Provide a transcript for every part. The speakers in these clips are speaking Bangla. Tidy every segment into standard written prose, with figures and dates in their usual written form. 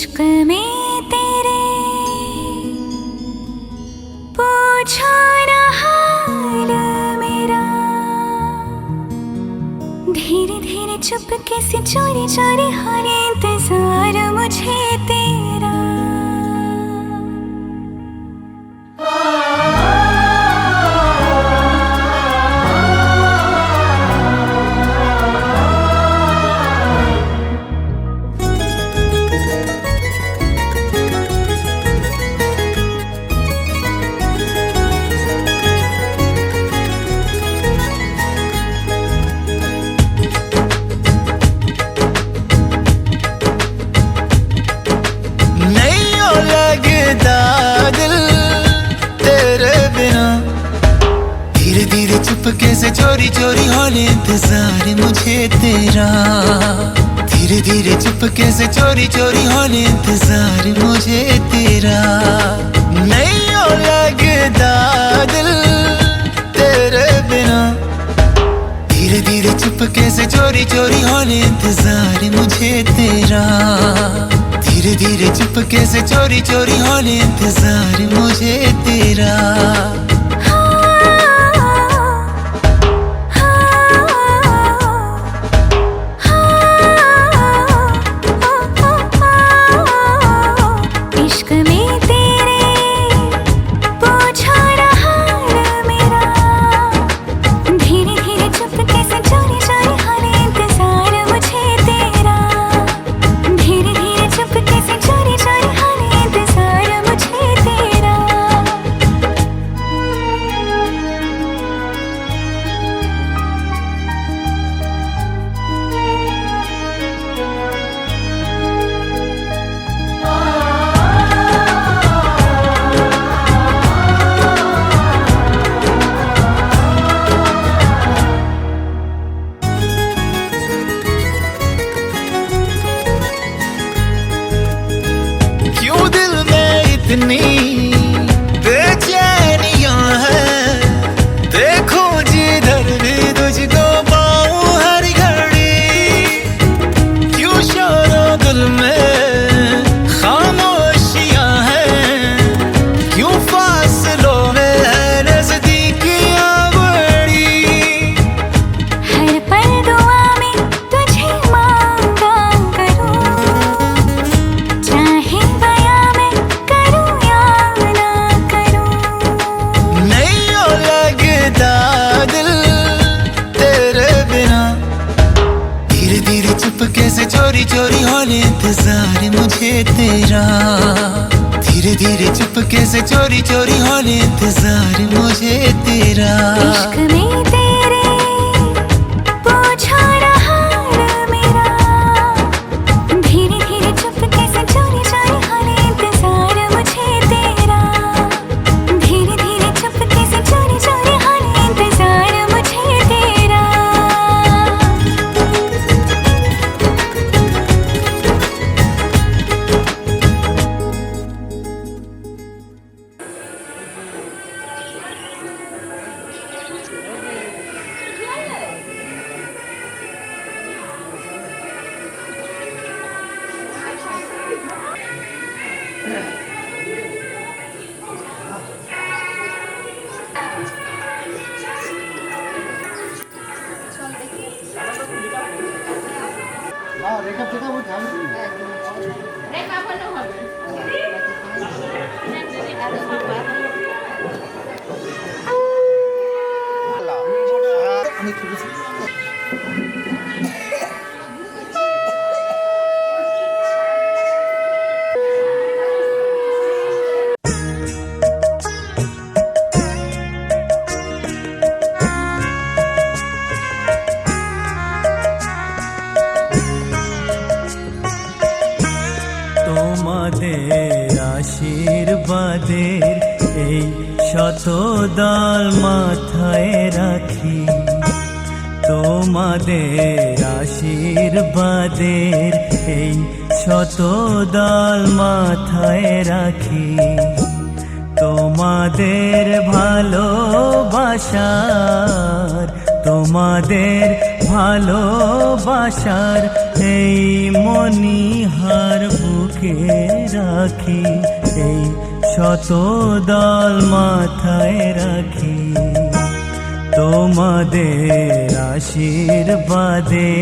इश्क में तेरे पूछो ना हाल मेरा, धीरे धीरे चुपके से चोरी चोरी हो रे इंतजार मुझे तेरा। धीरे धीरे चुपके से चोरी चोरी होने इंतजार मुझे तेरा, धीरे धीरे चुपके से चोरी चोरी होने इंतजार मुझे तेरा। नहीं हो लगता दिल तेरे बिना, धीरे धीरे चुपके से चोरी चोरी होने इंतजार मुझे तेरा, धीरे धीरे चुपके से चोरी चोरी होने इंतजार मुझे तेरा। इतनी बेचैनियां हैं, देखो जिधर भी तुझको पाऊं हर घड़ी, क्यों शोरों दिल में खामोशियां हैं, क्यों फासलों में है नजदीकियां बड़ी। हर पल दुआ में तुझे मांगा करूं, चाहे बयां में चुपके से चोरी चोरी होने इंतजार मुझे तेरा, धीरे धीरे चुपके से चोरी चोरी होने इंतजार मुझे तेरा। इश्क में तेरे पूछो ना हाल मेरा, धीरे धीरे चुपके से चोरी चोरी होने इंतजार मुझे तेरा, धीरे धीरे चुपके से चोरी चोरी होने इंतजार मुझे तेरा। তোমাদের আশীর্বাদের এই শত দল মাথায় রাখি, তোমাদের আশীর্বাদের এই শত দল মাথায় রাখি, তোমাদের ভালোবাসার তোমাদের ভালোবাসার এই মণিহার বুকে রাখি, এই শতদল মাথায় রাখি, তোমাদের আশীর্বাদে।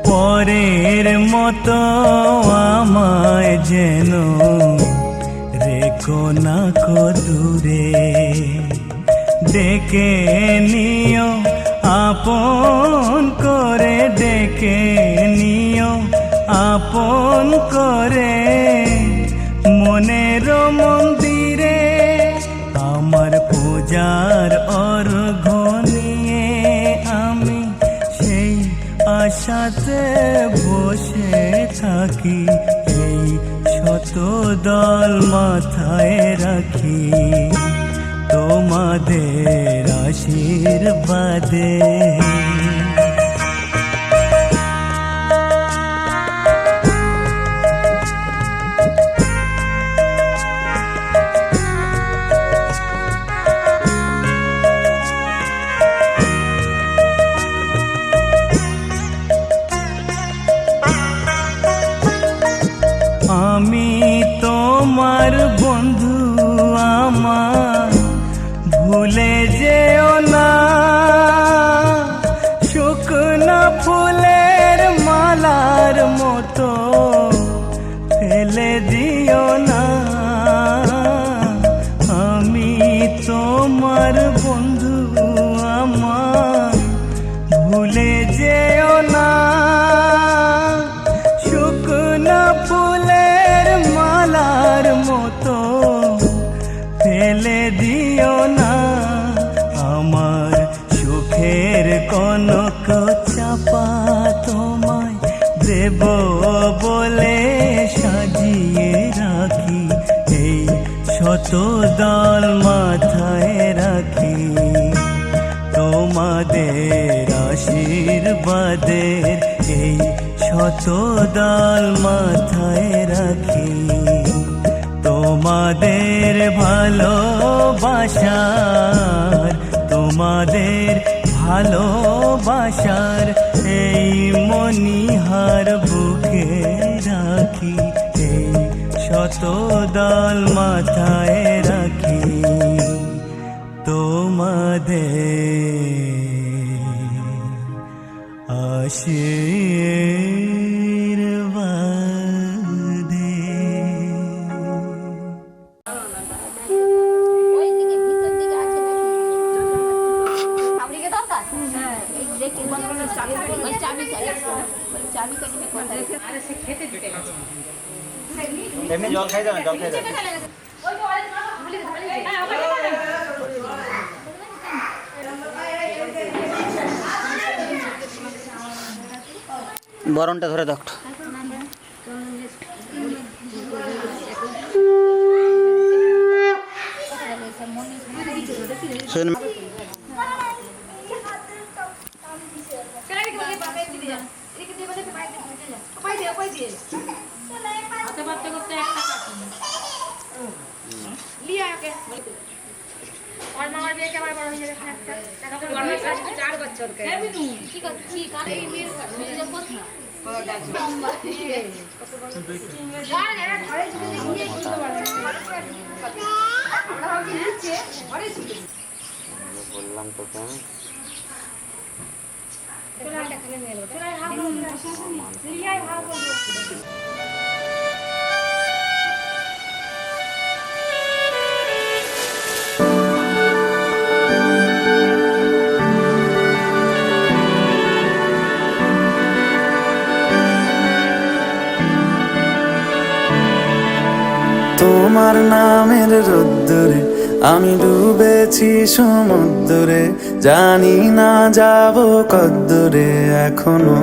পরের মতো আমায় যেন রেখো না কো দূরে, ডেকে নিও আপন করে, ডেকে নিও আপন করে, মনের মন্দিরে আমার পূজার অর্ঘ্য নিয়ে আমি সেই আশাতে বসে থাকি, এই শতদল মাথায় রাখি, তোমাদের আশীর্বাদে। আমি তোমার বন্ধু, আমার ভুলে যেও না, শুকনো ফুলের মালার মতো ফেলে দিও না। আমি তোমার বন্ধু, আমার ভুলে যেও না, শুকনো ফুলের মালার মতো ফেলে দিও না। আমার সুখের কনক চাপা তোমায় দেব বলে সাজিয়ে রাখি, এই শতদল মাথায় রাখি, তোমাদের আশীর্বাদের এই শতদল মাথায় রাখি, তোমাদের ভালোবাসার, তোমাদের ভালোবাসার এই মণিহার বুকে রাখি, এই শতদল মাথায় রাখি, তোমাদের আশীর্বাদে। এমনি জল খাই যাবেন, জল খাই যাবেন। বরণটা ধরে দাও। और मामा भी क्या बड़ा हो जाएगा टाका को गवर्नमेंट क्लास 4 बच्चों के है भी तू की काले ये जब बहुत यार यार घरे चले जाइए की तो बात আমরা ভাবছি নিচে ঘরে চলে বললাম তো কেন তোরা টাকা নিয়ে এলো তোরা হাফ বল লিয়াই হাফ বল তোমার নামের রোদ্দুরে আমি ডুবেছি সমুদ্রে, জানি না যাব কদ্দুরে এখনো।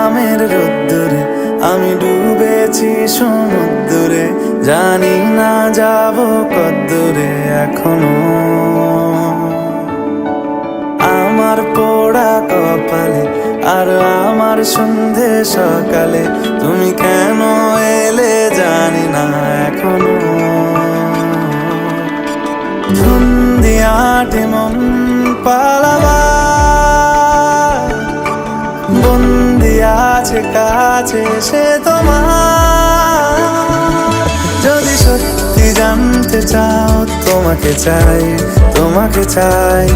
নামের রোদ্দুরে আমি ডুবেছি সমুদ্রে, জানি না যাব কদ্দূরে এখনো। আমার পোড়া কপালে আর আমার সন্ধে সকালে তুমি কেন এলে জানি না এখনো। ধুন্দিয়াটে মন পালাবার বন্দি আছে কাছে সে তোমার। যদি সত্যি জানতে চাও তোমাকে চাই, তোমাকে চাই।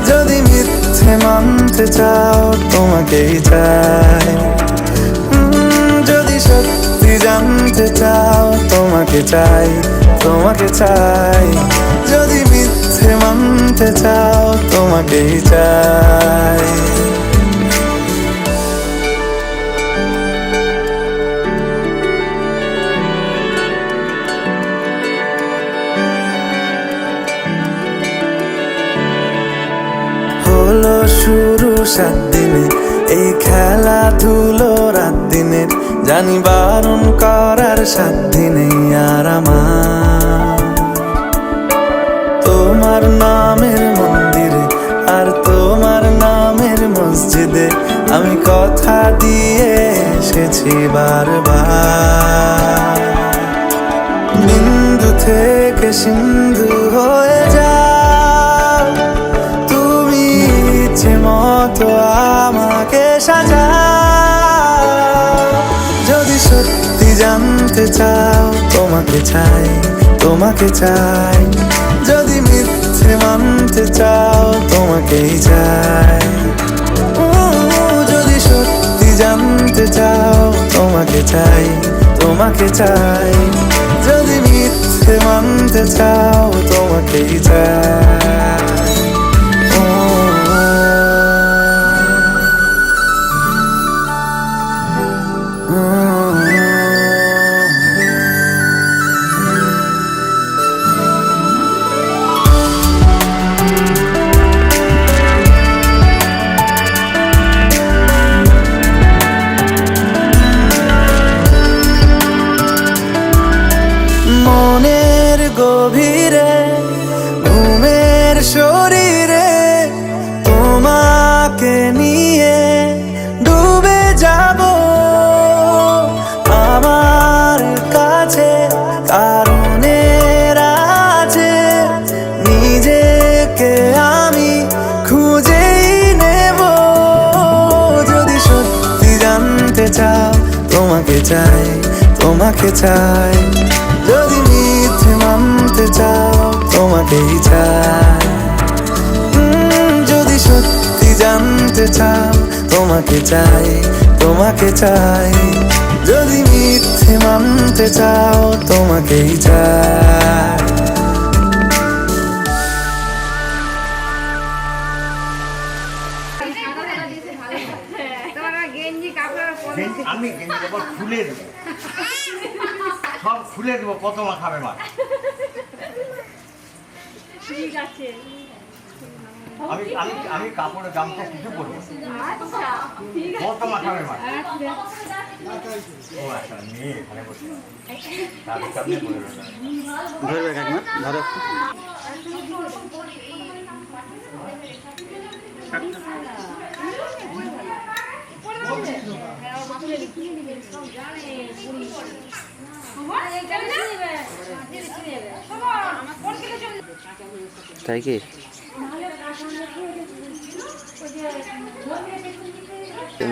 যদি মিথ্যে মানতে চাও তোমাকেই চাই। যদি সত্যি জানতে চাও তোমাকে চাই, তোমাকে চাই। যদি মিথ্যে মানতে চাও তোমাকেই চাই। হলো শুরু 7 দিনে এই খেলাধুলো রাত দিনের, জানি বারণ করার সাধ্য নেই আর আমার। তোমার নামের মন্দিরে আর তোমার নামের মসজিদে আমি কথা দিয়ে এসেছি বারবার। বিন্দু থেকে সিন্ধু হয়ে যাও তুমি, ইচ্ছে মতো আমাকে সাজাও। যদি সত্যি জানতে চাও তোমাকে চাই, তোমাকে চাই। যদি মিথ্যে মানতে চাও তোমাকেই চাই। যদি সত্যি জানতে চাও তোমাকে চাই, তোমাকে চাই। যদি মিথ্যে মানতে চাও তোমাকেই চাই। মনের গভীরে ঘুমের শরীরে তোমাকে নিয়ে ডুবে যাব। আমার কাছে কারণের আছে, নিজেকে আমি খুঁজেই নেব। যদি সত্যি জানতে চাও তোমাকে চাই, তোমাকে চাই। যদি মিথ্যে মানতে চাও তোমাকেই চাই। যদি সত্যি জানতে চাও তোমাকে চাই, তোমাকে চাই। যদি মিথ্যে মানতে চাও তোমাকেই চাই। আমি গেঞ্জি দেবো, খুলে দেবো, সব খুলে দেবো। কত মা খাবে মা? ঠিক আছে। আমি আমি আমি কাপড়ে গামছা কিছু করবো। আচ্ছা ঠিক আছে। কত মা খাবে মা? আচ্ছা। ও আচ্ছা, নিয়ে এখানে বসে তার সামনে বলে দেবো। ধরবে কাকিমা, ধরো। তাই কি?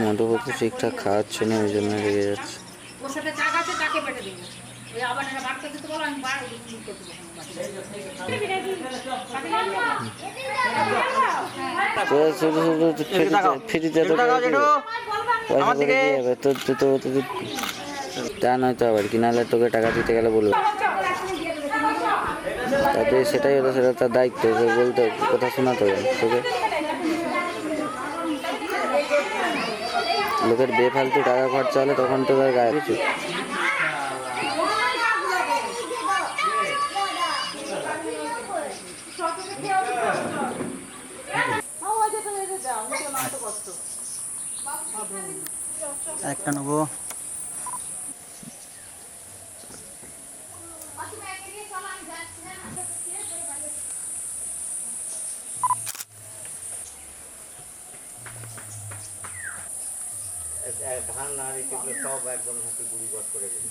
মোটামুটি ঠিকঠাক খাওয়াচ্ছে না, ওই জন্য রেগে যাচ্ছে। ওর সাথে টাকা আছে, তাকে পেটে দিন। ওই আবার একটা বাচ্চা দিতে বলো, আমি বার ফ্রিতে তো পয়সা করে দিয়ে যাবে তো তা নয়তো আবার কি, নাহলে তোকে টাকা দিতে গেলে বলবো। তাতে সেটাই হলো, সেটা তার দায়িত্ব, বলতে কথা শোনাতে হবে তোকে। লোকের বেফালতু টাকা খরচা হলে তখন তো তার গায়ে কিছু। একটা নেবো। ধান আর এগুলো সব একদম হাতে গুঁড়ি করে দিবি।